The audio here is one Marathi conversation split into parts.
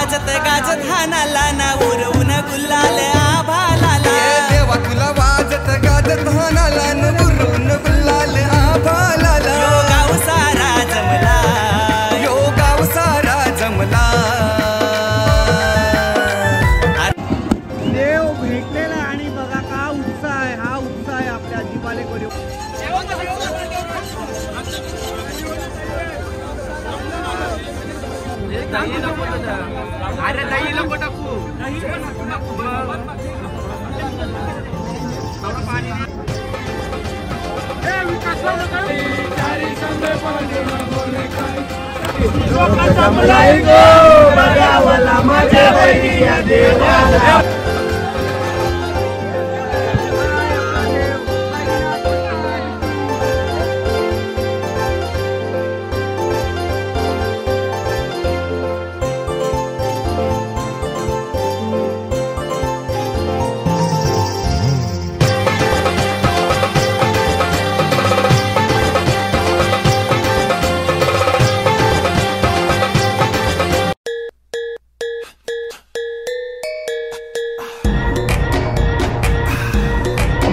वाजत गाजत हानाला ना उरवून गुलाल आभालाला देवा तुला वाजत गाजत हानाला ना उरवून गुलाल आभालाला यो गाव सारा जमला यो गाव सारा जमला देव भेटलेला आणि बघा का उत्साह आहे हा उत्साह आहे आपल्या जिवाले कोणी अरे दही नको टाकू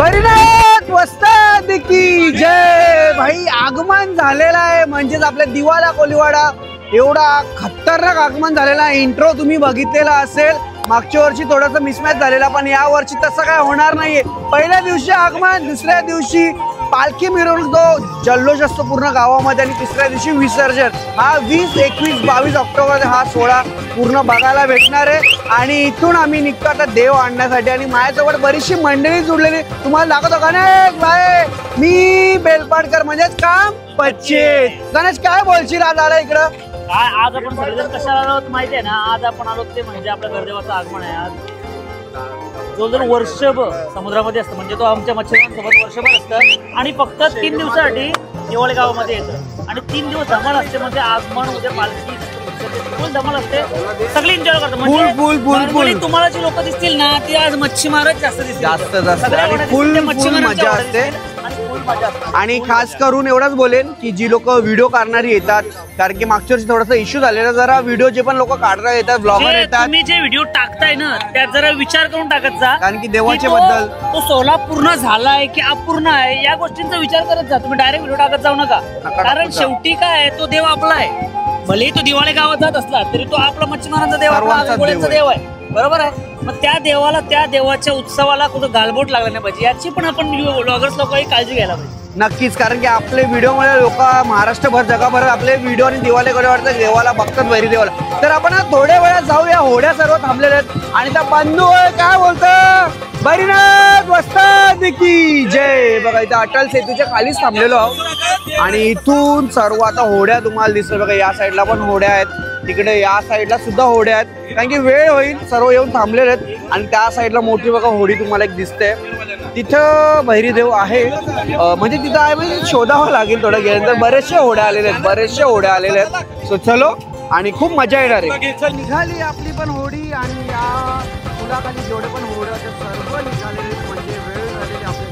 बरीनाथ वस्ताद की जय भाई आगमन झालेला आहे म्हणजेच आपल्या दिवाला कोलीवाडा एवढा खतरनाक आगमन झालेला आहे। इंट्रो तुम्ही बघितलेला असेल मागच्या वर्षी थोडासा मिसमॅच झालेला पण या वर्षी तसं काय होणार नाहीये। पहिल्या दिवशी आगमन दुसऱ्या दिवशी पालखी मिरवणूक जो जल्लोष असतो पूर्ण गावामध्ये आणि तिसऱ्या दिवशी विसर्जन हा 20, 21, 22 ऑक्टोबर हा सोहळा पूर्ण बघायला भेटणार आहे। आणि इथून आम्ही निघतो आता देव आणण्यासाठी आणि माझ्यासोबत बरीचशी मंडळी जुळलेली तुम्हाला दाखवतो। गणेश भाई मी बेलपाडकर म्हणजेच काम पच्चीस। गणेश काय बोलशील आज आला इकडं? काय आज आपण सगळेजण कशाला आलो माहिती आहे ना? आज आपण आलो ते म्हणजे आपल्या घरदेवाचं आगमन आहे। आज जवळजवळ वर्षभर समुद्रामध्ये असतं म्हणजे तो आमच्या मच्छीमारांसोबत वर्षभर असतं आणि फक्त 3 दिवसासाठी दिवाळे गावामध्ये येतं आणि 3 दिवस धमाल असते म्हणजे आगमन उद्या पालखी फुल धमाल असते सगळे एन्जॉय करतात। म्हणजे तुम्हाला जी लोक दिसतील ना ती आज मच्छीमारच जास्त दिसतील जास्त फुल मजा असते आणि खास करून एवढंच बोलेन की जी लोक व्हिडिओ करणारी येतात कारण की मागच्या वर्षी थोडासा इश्यू झालेला जरा व्हिडिओ जे पण लोक काढता येतात ब्लॉगर येतात तुम्ही जे व्हिडिओ टाकताय ना त्यात जरा विचार करून टाकत जा कारण की देवाच्या बद्दल तो सोहळा पूर्ण झालाय की अपूर्ण आहे या गोष्टींचा विचार करत जा। तुम्ही डायरेक्ट व्हिडिओ टाकत जाऊ नका कारण शेवटी काय तो देव आपला आहे। भले तो दिवाळे गावात जात असला तरी तो आपला मच्छीमारांचा देव आपला देव आहे बरोबर आहे। मग त्या देवाला त्या देवाच्या उत्सवाला कुठं गालबोट लागला नाही पाहिजे याची पण आपण ब्लॉगर्स लोकांनी काळजी घ्यायला पाहिजे। नक्कीच कारण की आपले व्हिडिओमुळे लोक महाराष्ट्रभर जगाभर आपले व्हिडिओ आणि दिवाळीकडे वाटतं देवाला बघतात वैरी देवाला। तर आपण थोड्या वेळात जाऊया होड्या सर्व थांबलेल्या आहेत आणि त्या बंधू काय बोलतो बरीनाथ वस्ताद की जय। बघा इथं अटल सेतूच्या खालीच थांबलेलो आहोत आणि इथून सर्व आता होड्या तुम्हाला दिसतात बघा या साईडला पण होड्या आहेत तिकडे या साईडला सुद्धा होड्या आहेत कारण की वेळ होईल सर्व येऊन थांबलेले आहेत आणि त्या साईडला मोठी बघा होडी तुम्हाला एक दिसते तिथं भैरीदेव आहे म्हणजे तिथं आहे म्हणजे शोधावं लागेल थोडं गेल्यानंतर बरेचशे होड्या आलेले आहेत सो चलो आणि खूप मजा येणार आहे। निघाली आपली पण होडी आणि या पुलाखाली जेवढे पण होड्या होते सर्व निघालेले म्हणजे वेळ झालेली आपल्या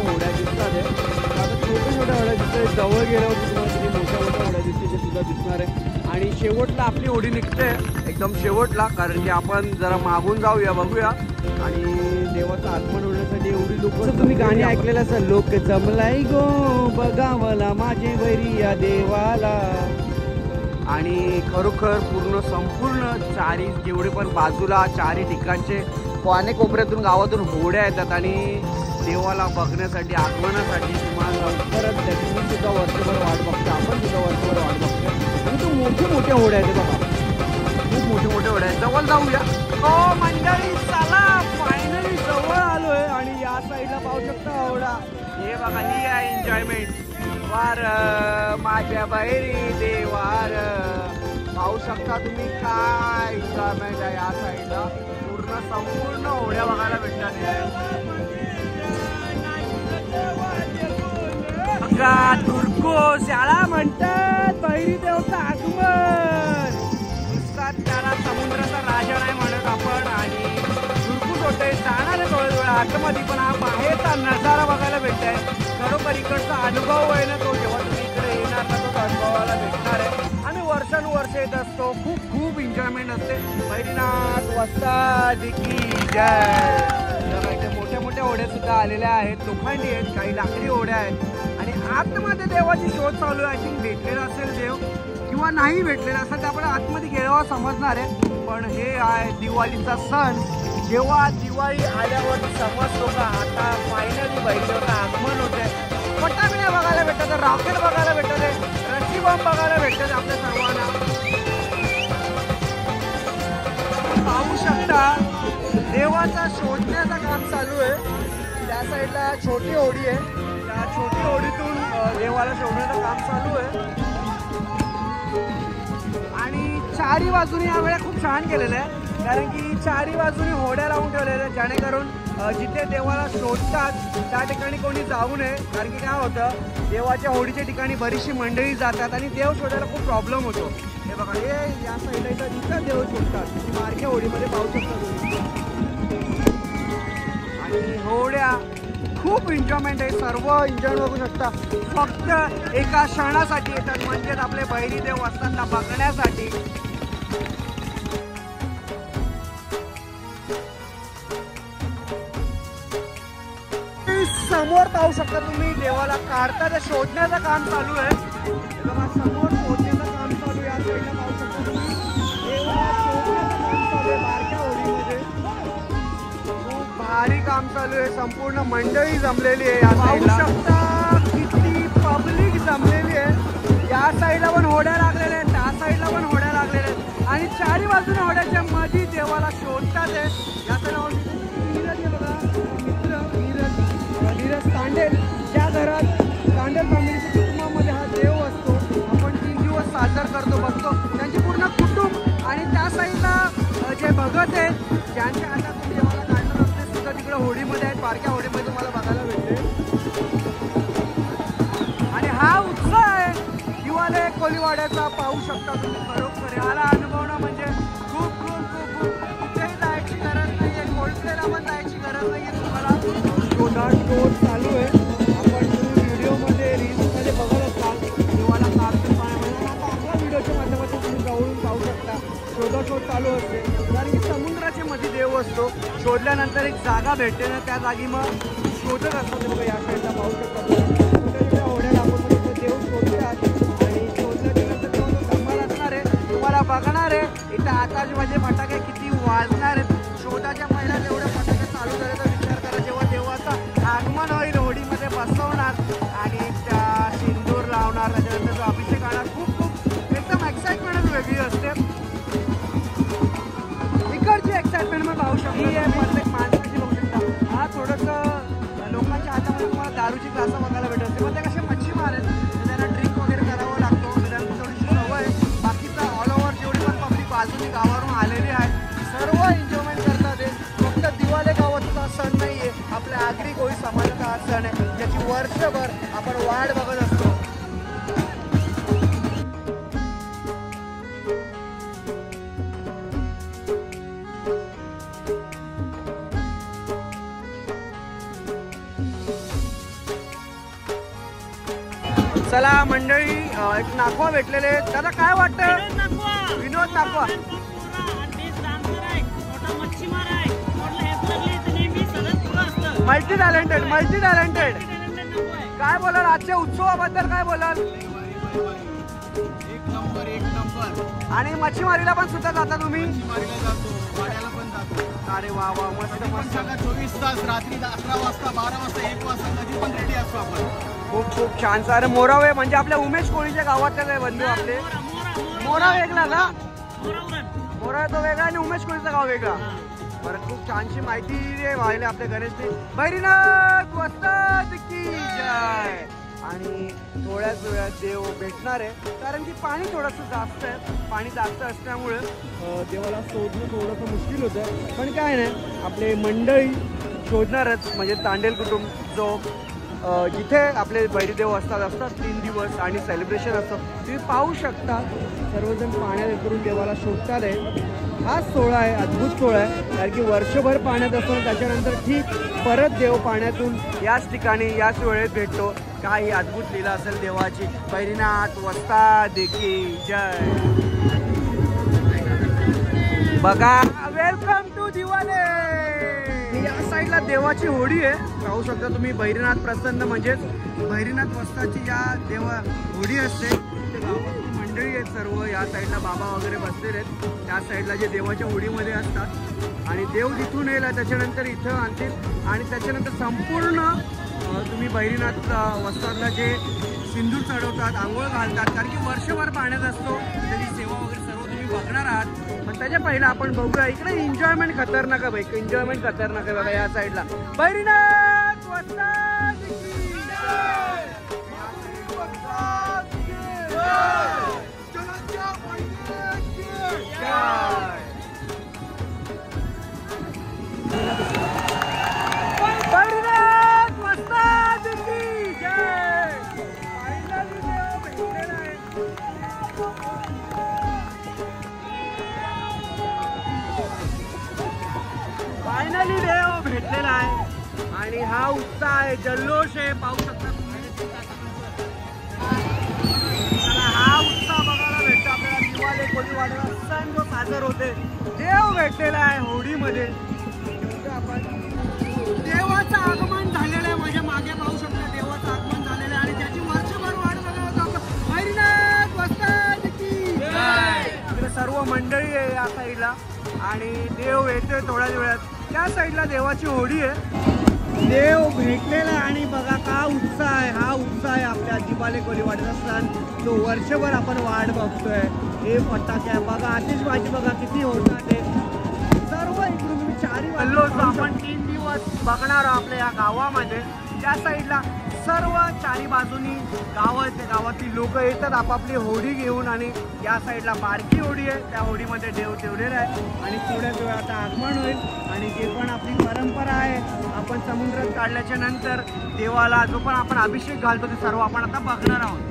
होड्या दिसतात छोट्या होड्या दिसतात जवळ गेल्यावरती तुम्हाला मोठ्या होड्या दिसते ते सुद्धा दिसणार आहे आणि शेवटला आपली होडी निघते एकदम शेवटला कारण की आपण जरा मागून जाऊया बघूया आणि देवाचं आगमन होण्यासाठी एवढी लोक तुम्ही गाणी ऐकलेलं असेल लोक जमलाय गो बघावला माझे वैरी या देवाला आणि खरोखर पूर्ण संपूर्ण चारी जेवढे पण बाजूला चारी ठिकाणचे कोणे कोपऱ्यातून गावातून होड्या येतात आणि देवाला बघण्यासाठी आगमनासाठी तुम्हाला लवकरच तुम्ही सुद्धा वर्षभर वाट बघतो आपण सुद्धा वर्षभर वाट बघतो आणि तो मोठे मोठे होड्या आहेत बघा खूप मोठे होड्या आहेत जवळ जाऊया हो मंडळी चला फायनली जवळ आलोय आणि या साईडला पाहू शकता होडा हे बघा ही आहे एन्जॉयमेंट वार माझ्या बहिरी देवार पाहू शकता तुम्ही काय एन्जॉयमेंट आहे या साईडला पूर्ण संपूर्ण होड्या बघायला भेटतात। तुर्को शाळा म्हणतात बहिरी देवचा आगमन नुसतात त्याला समुद्राचा राजा नाही म्हणत आपण आणि तुर्कूच होते जाणारे थोड्या वेळा आतमध्ये पण हा बाहेरचा नजारा बघायला भेटतोय खरोखर इकडचा अनुभव आहे ना तो जेव्हा तुम्ही इकडे येणार ना तो अनुभवाला भेटणार आहे। आम्ही वर्षानुवर्ष येत असतो, खूप खूप एन्जॉयमेंट असते. बैरीनाथ वस्ताद की जय. इथे मोठ्या मोठ्या होड्या सुद्धा आलेल्या आहेत, लोखंडी आहेत, काही लाकडी होड्या आहेत आणि आतमध्ये देवाची शोध चालू आहे. आय थिंक भेटलेला असेल देव किंवा नाही भेटलेला असेल तर आपण आतमध्ये गेल्यावर समजणार आहे. पण हे आहे दिवाळीचा सण. जेव्हा दिवाळी आल्यावर समजतो का आता फायनली बैलाचं आगमन होत आहे. फटाकड्या बघायला भेटतात, रॉकेट बघायला भेटतात, रशी बॉम्ब बघायला भेटतात आपल्या सर्वांना. पाहू शकता देवाचा शोधण्याचं काम चालू आहे. त्या साईडला छोटी होडी आहे, त्या छोटी होडीतून देवाला शोधण्याचं काम चालू आहे. आणि चारी बाजूनी यावेळेला खूप छान केलेलं आहे, कारण की चारी बाजूनी होड्या लावून ठेवलेल्या जेणेकरून जिथे देवाला शोधतात त्या ठिकाणी कोणी जाऊ नये. कारण की काय होतं, देवाच्या होडीच्या ठिकाणी बरीचशी मंडळी जातात आणि देव शोधायला खूप प्रॉब्लेम होतो. हे बघा, हे या साईडला इथं देव शोधतात, बारक्या होडीमध्ये पाहू शकता तुम्ही. आणि होड्या खूप एन्जॉयमेंट आहे, सर्व एन्जॉय बघू शकता. फक्त एका क्षणासाठी येतात, म्हणजेच आपले बैरी देव असताना बघण्यासाठी. समोर पाहू शकता तुम्ही देवाला काढता ते शोधण्याचं काम चालू आहे. समोर शोधण्याचं काम चालू आहे. या साईडला पाहू शकता तुम्ही देवाला शोधण्याचं काम चालू आहे बारक्या होडीमध्ये. खूप भारी काम चालू आहे, संपूर्ण मंडळी जमलेली आहे. पाहू शकता किती पब्लिक जमलेली आहे. या साईडला पण होड्या लागलेल्या आहेत, त्या साईडला पण होड्या लागलेल्या आहेत आणि चारी बाजूने होड्याच्या मध्ये देवाला शोधतात आहे. या साईडला नीरज आहे बघा, मित्र नीरज तांडेल, ज्या घरात तांडेल फॅमिलीच्या कुटुंबामध्ये हा देव असतो. आपण 3 दिवस साजरा करतो, बघतो त्यांची पूर्ण कुटुंब. आणि त्या साईडला जे भगत आहेत ज्यांच्या हातात देवाला काढणार असते सुद्धा तिकडे होडीमध्ये आहेत, बारक्या होडीमध्ये तुम्हाला बघायला भेटते. आणि हा उत्सव आहे दिवाळे कोलीवाड्याचा, पाहू शकता तुम्ही. खरोखर याला अनुभवणं म्हणजे खूप खूप खूप खूप कुठेही जायची गरज नाही आहे, कोल्डप्लेला पण जायची गरज नाही आहे तुम्हाला. शोध चालू आहे. आपण तुम्ही व्हिडिओमध्ये रील्समध्ये बघत असाल देवाला कार्टून पाण्यामध्ये. आता आपल्या व्हिडिओच्या माध्यमातून तुम्ही जाऊन पाहू शकता शोध चालू असते. कारण की समुद्राच्या मध्ये देव असतो, शोधल्यानंतर एक जागा भेटते ना, त्या जागी मग शोधत असतो. बघा या साईडला पाहू शकता छोट्या होड्या लागून देव शोधतात आणि शोधल्यानंतर तो धमाल असणार आहे, तुम्हाला बघणार आहे. इथं आताशबाजी फटाके किती वाजणार आहेत. शोधाच्या पहिल्या जेवढे फटाके चालू झाले तर विचार करा, जेव्हा देवाचं आगमन होईल होडीमध्ये बसवणार आणि त्या सिंदूर लावणार, त्याच्यानंतर जो अभिषेक आणणार. खूप खूप एकदम एक्साइटमेंट वेगळी असते. इकडची एक्साइटमेंट पण पाहू शकतो. ही आहे प्रत्येक माणसाची बघू शकता. हा थोडंसं लोकांच्या हातामध्ये तुम्हाला दारूची ग्लासं बघायला भेटत असते, पण ते कसे मच्छीमार आहेत तर त्यांना ड्रिंक वगैरे करावं लागतो, त्यांना थोडीशी सवय. बाकीचा ऑल ओव्हर जेवढी पण पब्लिक बाजूनी गावावरून आलेली आहे सर्व एन्जॉयमेंट करतात. फक्त दिवाळे गावाचा सण नाही आहे, आपल्या आगरी कोळी समाजाचा हा सण आहे ज्याची वर्षभर आपण वाट बघत असतो. चला मंडळी, एक नाखवा भेटलेले. दादा काय वाटतं? विनोद नाखवा मल्टी टॅलेंटेड. काय बोलाल आजच्या उत्सवाबद्दल, काय बोलाल? एक नंबर. आणि मच्छीमारीला पण सुद्धा जाता तुम्ही? मच्छीमारीला जातो, वाड्याला पण जातो. अरे वा वा, मस्त मस्त. 24 तास, रात्री 11 वाजता, 12 वाजता, 1 वाजता कधी पण रेडी असतो आपण. खूप खूप छान. अरे मोरावे म्हणजे आपल्या उमेश कोळीच्या गावातले आहे बंधू आपले. मोरा वेगळा का? मोरा तो वेगळा आणि उमेश कोळीचा गाव वेगळा. बरं, खूप छानशी माहिती व्हायला आपल्या गणेशने. बैरीनाथ वस्ताद की जय. आणि थोड्याच वेळात देव भेटणार आहे, कारण की पाणी थोडंसं जास्त आहे. पाणी जास्त असल्यामुळे देवाला शोधणं थोडंसं मुश्किल होतं. पण काय नाही, आपले मंडळी शोधणारच. म्हणजे तांडेल कुटुंब जो जिथे आपले बैरीदेव असतात 3 दिवस आणि सेलिब्रेशन असतं. तुम्ही पाहू शकता सर्वजण पाण्यात उतरून देवाला शोधतात आहे. हा सोहळा आहे, अद्भुत सोहळा आहे, कारण की वर्षभर पाण्यात असतो, त्याच्यानंतर ठीक परत देव पाण्यातून याच ठिकाणी याच वेळेत भेटतो. काही अद्भुत लीला असेल देवाची. बैरीनाथ वस्ताद की जय. बघा वेलकम टू दिवाले. या साईडला देवाची होडी आहे, पाहू शकता तुम्ही. भैरीनाथ प्रसन्न म्हणजेच भैरीनाथ वस्ताची या देवा होडी असते. ते गावातली मंडळी आहेत सर्व. या साईडला बाबा वगैरे बसलेले आहेत. त्या साईडला जे देवाच्या होडीमध्ये असतात आणि देव तिथून येईल त्याच्यानंतर इथं आणतील आणि त्याच्यानंतर संपूर्ण तुम्ही भैरीनाथ वस्तादला जे सिंदूर चढवतात, आंघोळ घालतात, कारण की वर्षभर पाण्यात असतो. त्याची सेवा वगैरे सर्व तुम्ही बघणार आहात. पण त्याच्या पहिला आपण बघूया इकडे एन्जॉयमेंट खतरनाक आहे भाई. एन्जॉयमेंट खतरनाक आहे बघा. या साईडला भैरीनाथ वस्ताद की जय. भैरीनाथ वस्ताद की जय. फायनली देव भेटलेला आहे आणि हा उत्साह आहे, जल्लोष आहे, पाहू शकता तुम्ही. हा उत्साह बघायला भेटतो आपल्याला. दिवाले कोळीवाड्याला सण जो साजर होते, देव भेटलेला आहे होडीमध्ये. आपण देवाचं आगमन झालेलं आहे. माझ्या मागे पाहू शकता देवाचं आगमन झालेलं आहे आणि त्याची वर्षभर वाट बघत होतो आपण. भैरीनाथ वस्ताद की जय. इकडे सर्व मंडळी आहे या साईडला आणि देव येतोय थोड्याच वेळात. त्या साईडला देवाची होडी आहे. देव भेटलेला आहे आणि बघा का उत्साह आहे. हा उत्साह आहे आपल्या दिवाले कोळीवाड्याचा सण, जो वर्षभर आपण वाट बघतोय. हे फटाके आहे बघा, आतिषबाजी बघा किती होतात. ते सर्व इकडून तुम्ही चारी वाजलो आपण 3 दिवस बघणार आहोत आपल्या या गावामध्ये. त्या साईडला सर्व चारी बाजूनी गावातली लोक येतात आपापली होडी घेऊन आणि या साईडला बारकी होडी आहे. त्या होडीमध्ये देव ठेवलेला आहे आणि थोड्याच वेळ आता आगमन होईल. आणि जे पण आपली परंपरा आहे, आपण समुद्रात काढल्याच्या नंतर देवाला जो पण आपण अभिषेक घालतो ते सर्व आपण आता बघणार आहोत.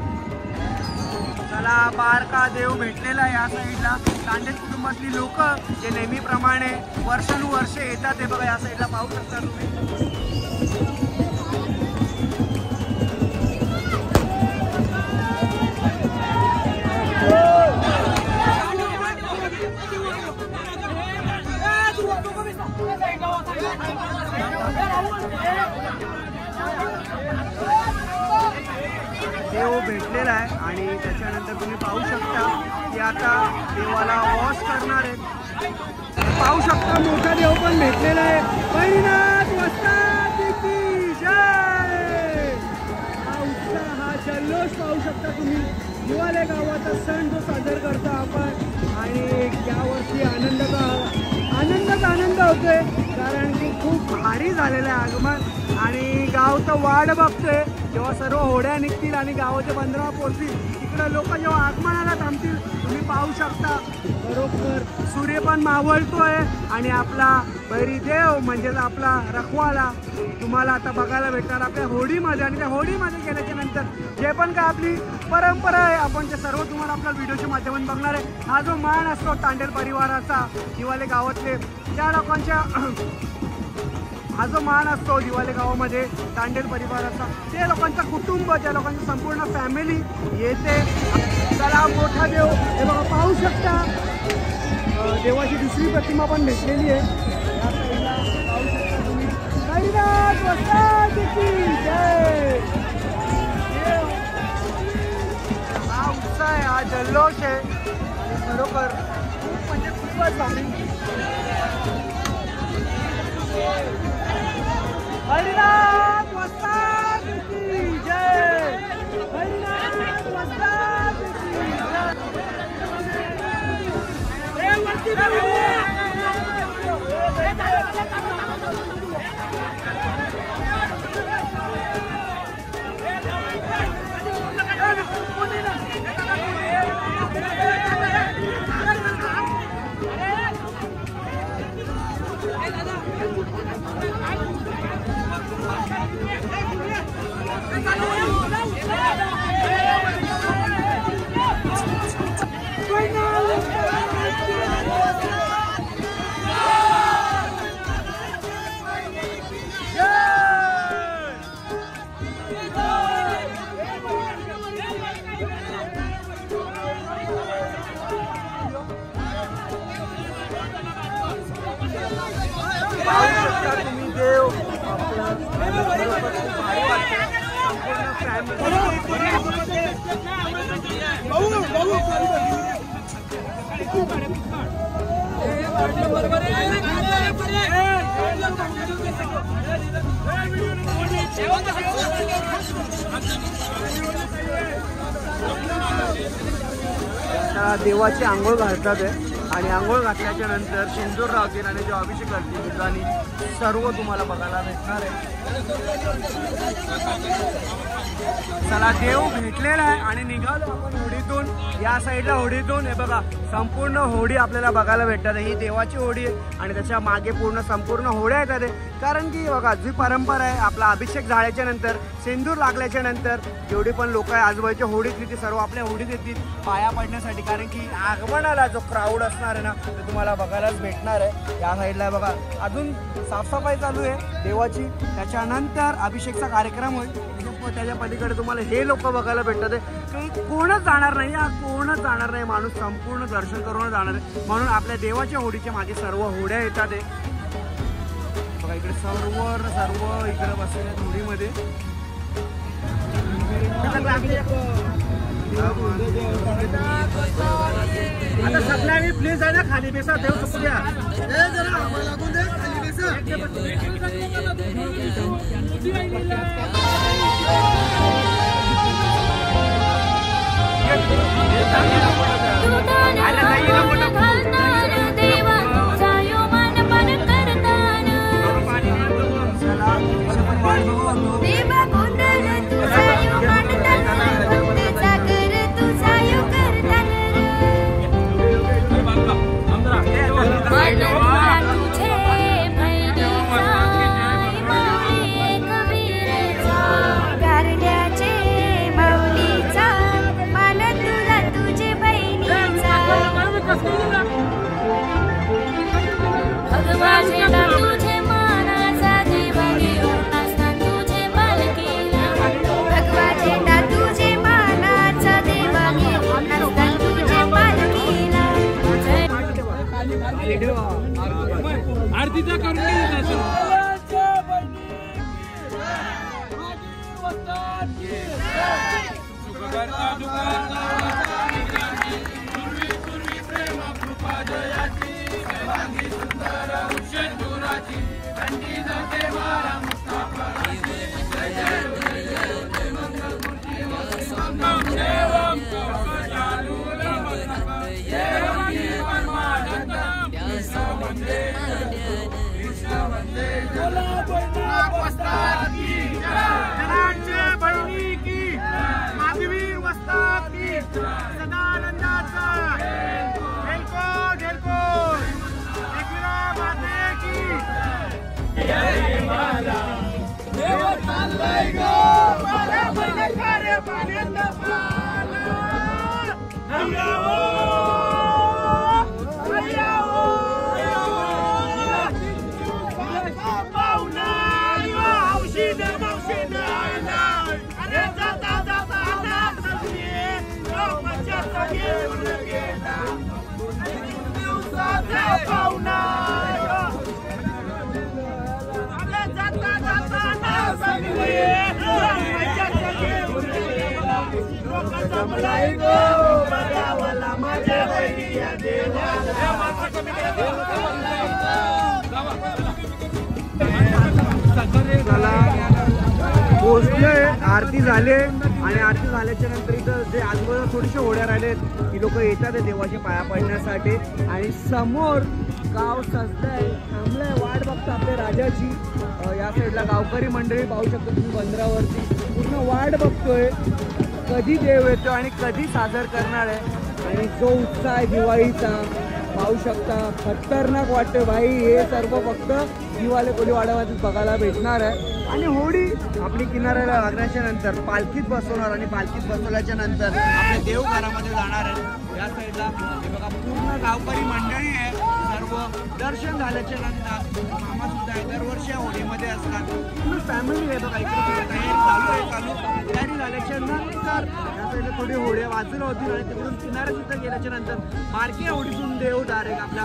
चला, बारका देव भेटलेला आहे या साईडला. तांडेल कुटुंबातली लोक जे नेहमीप्रमाणे वर्षानुवर्षे येतात ते बघा या साईडला पाहू शकता तुम्ही. देव भेटलेला आहे आणि त्याच्यानंतर तुम्ही पाहू शकता की आता देवाला वॉश करणार आहेत. पाहू शकता मोठा देव पण भेटलेला आहे. भैरीनाथ वस्ताद की जय. हा उत्साह, हा जल्लोष पाहू शकता तुम्ही. दिवाले गावाचा सण जो साजरा करतो आपण आणि यावर्षी आनंद होतोय कारण की खूप भारी झालेलं आहे आगमन आणि गाव तर वाट बघतोय जेव्हा सर्व होड्या निघतील आणि गावाच्या बंदरा पोहोचतील. इकडं लोक जेव्हा आगमनाला थांबतील तुम्ही पाहू शकता बरोबर सूर्य पण मावळतोय आणि आपला भैरीदेव म्हणजेच आपला रखवाला तुम्हाला आता बघायला भेटणार आपल्या होडीमध्ये. आणि त्या होडीमध्ये गेल्याच्या नंतर जे पण काय आपली परंपरा आहे आपण ते सर्व तुम्हाला आपल्या व्हिडिओच्या माध्यमातून बघणार आहे. हा जो मान असतो तांडेल परिवाराचा, दिवाले गावातले त्या लोकांच्या हा जो मान असतो दिवाले गावामध्ये तांडेल परिवाराचा, ते लोकांचा कुटुंब, त्या लोकांची संपूर्ण फॅमिली येते. चला, मोठा देव हे बघा पाहू शकता. देवाची दुसरी प्रतिमा पण भेटलेली आहे या साईडला पाहू शकता तुम्ही. भैरीनाथ वस्ताद की जय. हा उत्साह आहे, हा जल्लोष आहे आणि खरोखर खूप म्हणजे खूपच भारी. भैरीनाथ वस्ताद की जय. भैरीनाथ वस्ताद की जय. पाहू शकता तुम्ही देव आपलं खरोखर खूप भारी वाटतं. संपूर्ण देवाची आंघोळ घालतात आहे आणि आंघोळ घातल्याच्या नंतर सिंदूर लावतील आणि जो अभिषेक करतील दुधाने सर्व तुम्हाला बघायला भेटणार आहे. चला देव भेटलेला आहे आणि निघालो आपण होडीतून. या साईडला होडीतून हे बघा संपूर्ण होडी आपल्याला बघायला भेटतात. ही देवाची होडी आहे आणि त्याच्या मागे संपूर्ण होड्या येतात. कारण की बघा जी परंपरा आहे आपला अभिषेक झाल्याच्या नंतर सिंदूर लागल्याच्या नंतर जेवढी पण लोक आहे आजूबाजूच्या होडीतली ती सर्व आपल्या होडीत येतील पाया पडण्यासाठी. कारण की आगमनाला जो क्राऊड असणार आहे ना तो तुम्हाला बघायलाच भेटणार आहे. या साईडला बघा अजून साफसफाई चालू आहे देवाची. त्याच्यानंतर अभिषेकचा कार्यक्रम होईल. त्याच्या पलीकडे तुम्हाला हे लोक बघायला भेटतात. काही कोणच जाणार नाही, कोणच जाणार नाही. माणूस संपूर्ण दर्शन करूनच जाणार आहे. म्हणून आपल्या देवाच्या होडीच्या मागे सर्व होड्या येतात. बघा इकडे सर्व इकडे बसलेल्या होडीमध्ये. आता सगळ्यांनी प्लीज आहे ना खाली बेसा देव चुकू द्या. आरतीचा करून पोहोचले. आरती झाले आणि आरती झाल्याच्या नंतर इथं जे आजूबाजूला थोडीशे होड्या राहिलेत ही लोक येतात देवाचे पाया पडण्यासाठी. आणि समोर गाव सजलंय थांबलंय वाट बघतो आपल्या राजाची. या साईडला गावकरी मंडळी पाहू शकतो तुम्ही बंदरावरती पूर्ण वाट बघतोय कधी देव येतो आणि कधी साजर करणार आहे. आणि जो उत्साह आहे दिवाळीचा पाहू शकता खतरनाक वाटतं भाई. हे सर्व फक्त दिवाळी कोळीवाड्यामध्ये बघायला भेटणार आहे. आणि होडी आपली किनाऱ्याला लागण्याच्या नंतर पालखीत बसवणार आणि पालखीत बसवल्याच्या नंतर आपल्या देवघरामध्ये जाणार आहे. या साईडला हे बघा पूर्ण गावकरी मंडळी आहे. सर्व दर्शन झाल्याच्या नंतर मामा सुद्धा आहे दरवर्षी या होडीमध्ये असतात. पूर्ण फॅमिली आहे बघा इकडे तयारी चालू आहे. तयारी झाल्याच्या नंतर या साईडला थोडी होड्या बाजूला होती आणि तिकडून किनाऱ्या तिथं गेल्याच्या नंतर बारकी होडीतून देव डायरेक्ट आपल्या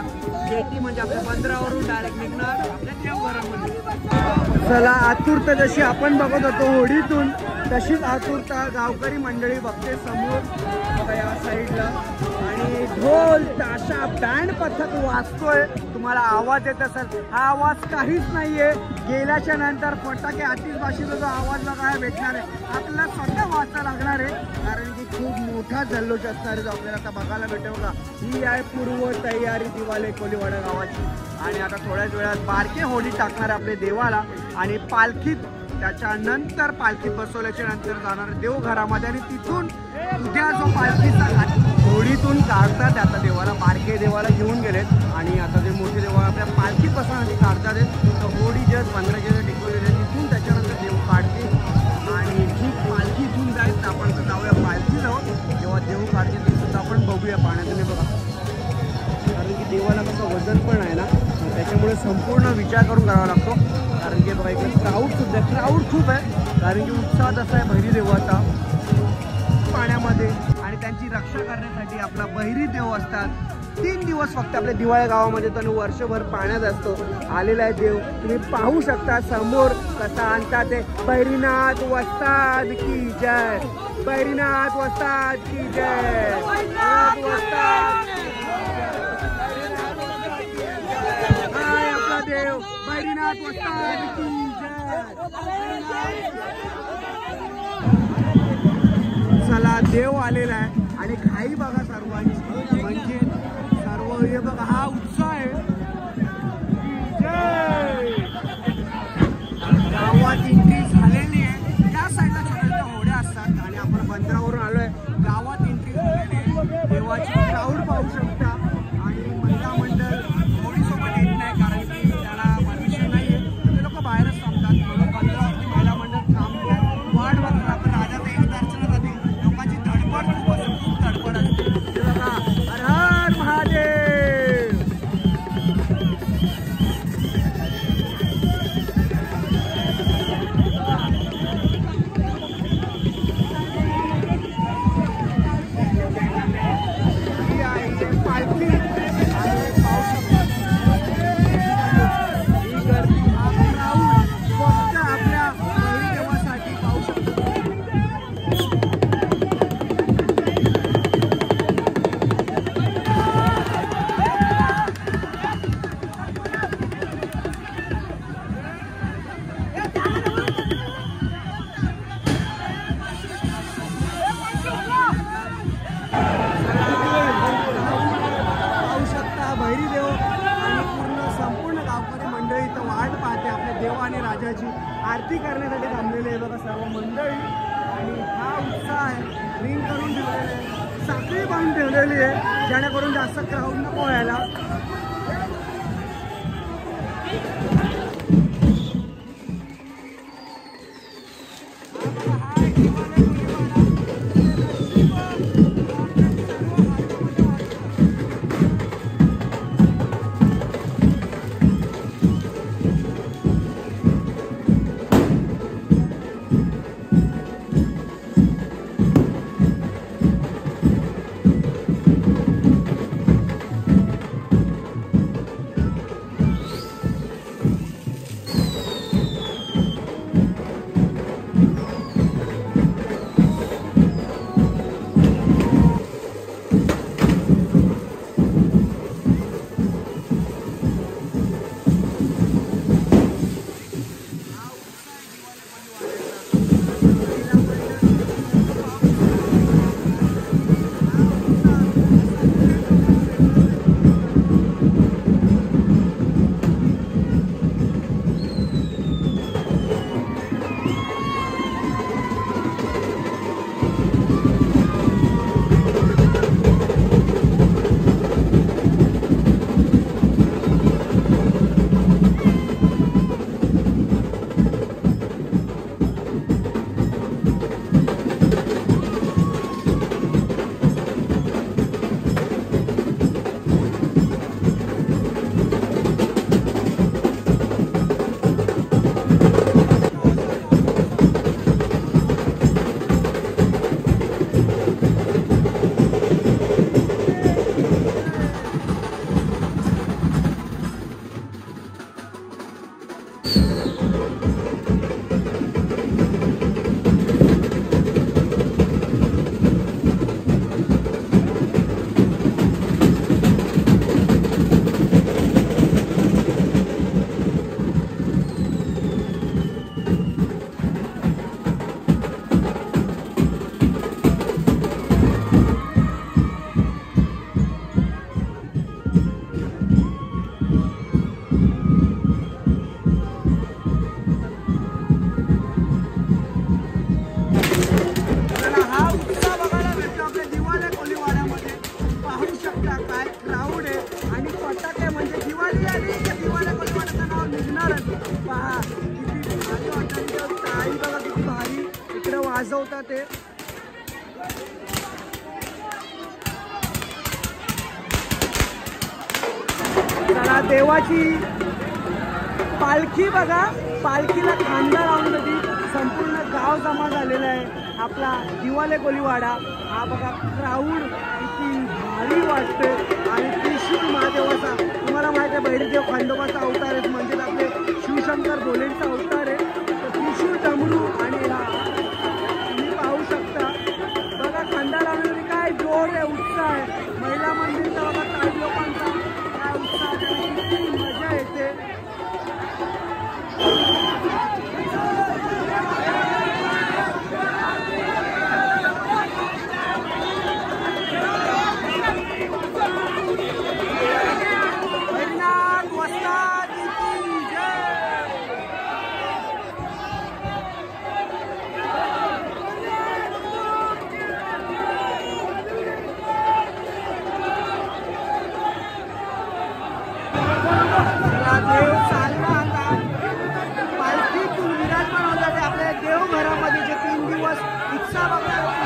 गेटी म्हणजे आपल्या बंदरावरून डायरेक्ट निघणार आपल्या देवघरामध्ये. चला आतुरता जशी आपण बघत होतो होडीतून तशीच आतुरता गावकरी मंडळी बघते समोर बघा या साईडला. आणि ढोल ताशा बँड पथक वाजतोय. तुम्हाला आवाज येत असेल, हा आवाज काहीच नाहीये. गेल्याच्या नंतर फटाके आतिषबाजीचा जो आवाज बघायला भेटणार आहे आपल्याला स्वतः वाजता लागणार आहे, कारण की खूप मोठा जल्लोष असणार आहे जो आपल्याला आता बघायला भेटेल बघा. ही आहे पूर्व तयारी दिवाले कोलीवाडा गावाची. आणि आता थोड्याच वेळात बारके होडी टाकणार आपले देवाला आणि पालखीत त्याच्यानंतर पालखीत बसवल्याच्या नंतर जाणार देवघरामध्ये आणि तिथून उद्या जो पालखीचा होडीतून काढतात आता देवाला बारके देवाला घेऊन गेलेत आणि आता ते मोठे देवा आपल्या पालखीत बसवण्यासाठी काढतात तर होडी जस्ट 15 टिकवलेले तिथून त्याच्यानंतर देव काढते आणि ठीक पालखी इथून जाईल आपण जाऊया पालखी जाऊ जेव्हा देव काढते ते सुद्धा आपण बघूया पाण्यातून बघा. कारण की देवाला कसं वजन पण आहे ना त्याच्यामुळे संपूर्ण विचार करून करावा लागतो. कारण की बघा इकडे क्राऊड खूप आहे कारण की उत्साह असा आहे भैरी देवाचा पाण्यामध्ये आणि त्यांची रक्षा करण्यासाठी आपला बहिरी देव असतात. 3 दिवस फक्त आपल्या दिवाळी गावामध्ये तर वर्षभर पाण्यात असतो. आलेला आहे देव तुम्ही पाहू शकता समोर कसा आणतात ते. बहिरीनाथ वस्ताद की जय, बहिरीनाथ वस्ताद की जय, आपला देव बहिरीनाथ वस्ताद की जय. चला देव आलेला आहे आणि घाई बघा सर्वांची म्हणजे सर्व हे बघा हा उत्साह आहे. गावात एंट्री झालेली आहे. त्या साईडला छोट्या होड्या असतात आणि आपण बंदरावरून आलोय. गावात एंट्री झालेली आहे. देवाची क्राऊड पाहू शकता आणि महिला मंडळ होडीसोबत येत नाही कारण की त्याला परमिशन नाही आहे ते लोक बाहेरच थांबतात. म्हणून बंदरावरती महिला मंडळ थांबले वाट बघतात. आपण राजाचा एक दर्शनासाठी लोकांची धडपड खूप असते, खूप धडपड असते. ते बघा हर हर महादेव. आरती करण्यासाठी थांबलेले आहे बघा सर्व मंडळी आणि हा उत्साह आहे. रिंग करून ठेवलेले आहे, साखळी बांधून ठेवलेली आहे जेणेकरून जास्त क्राऊड नको व्हायला. वाजवतात ते. चला देवाची पालखी बघा, पालखीला खांदा लावून कधी संपूर्ण गाव जमा झालेला आहे. आपला दिवाले कोलीवाडा हा बघा क्राऊड किती भारी वाटते. आणि त्रिशूल महादेवाचा तुम्हाला माहिती आहे बैरदेव खंडोबाचा अवतार आहे, म्हणजे आपले शिवशंकर भोलेंचा अवतार आहे. तर त्रिशूल डमरू आणि हा तुम्ही पाहू शकता बघा खांदा लावण्यासाठी काय जोर आहे, उत्साह आहे. महिला मंदिरचा बघा काही लोकांचा काय उत्साह आहे, किती मजा येते. देव चालला आता पालखीतून विराजमान होतात आपल्या देवघरामध्ये जे 3 दिवस उत्साह बघायला.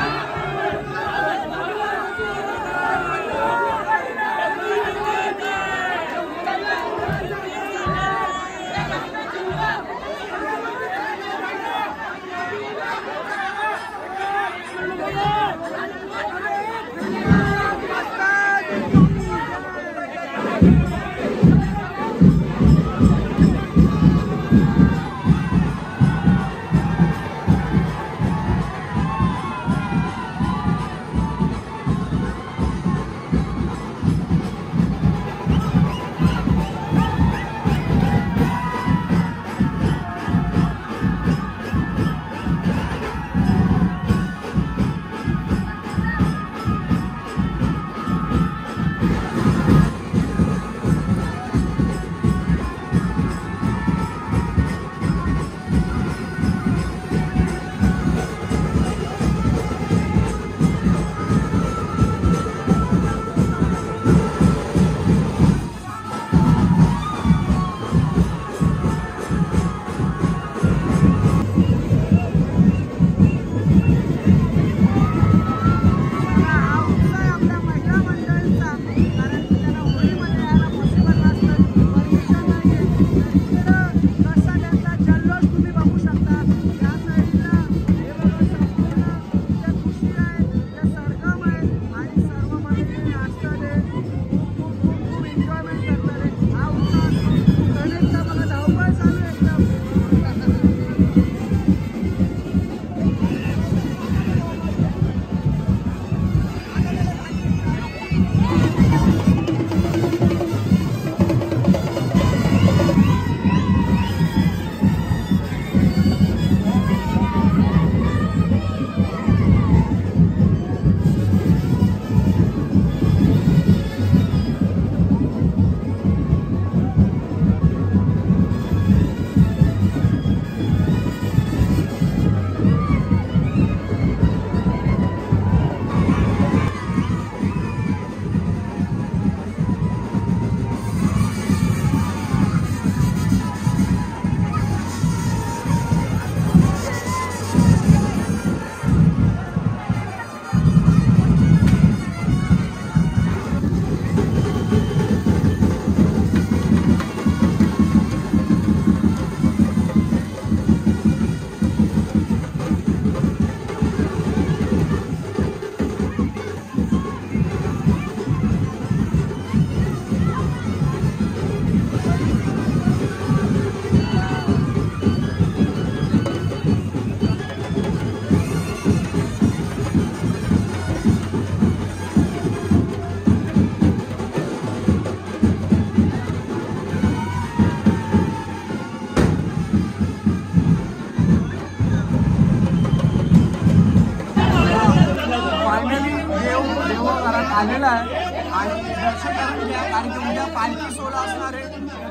आलेला आहे आणि दर्शन करून घ्या, कारण की उद्या पालखी सोहळा असणार आहे.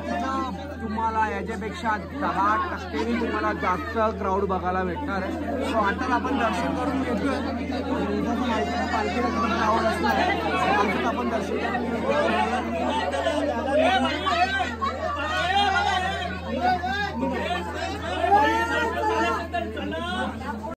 तिथं तुम्हाला याच्यापेक्षा 10% तुम्हाला जास्त क्राऊड बघायला भेटणार आहे. सो आता आपण दर्शन करून घेतोय. उद्या माहिती आहे पालखीला किती क्राऊड असणार आहे, आपण दर्शन करून घेतो.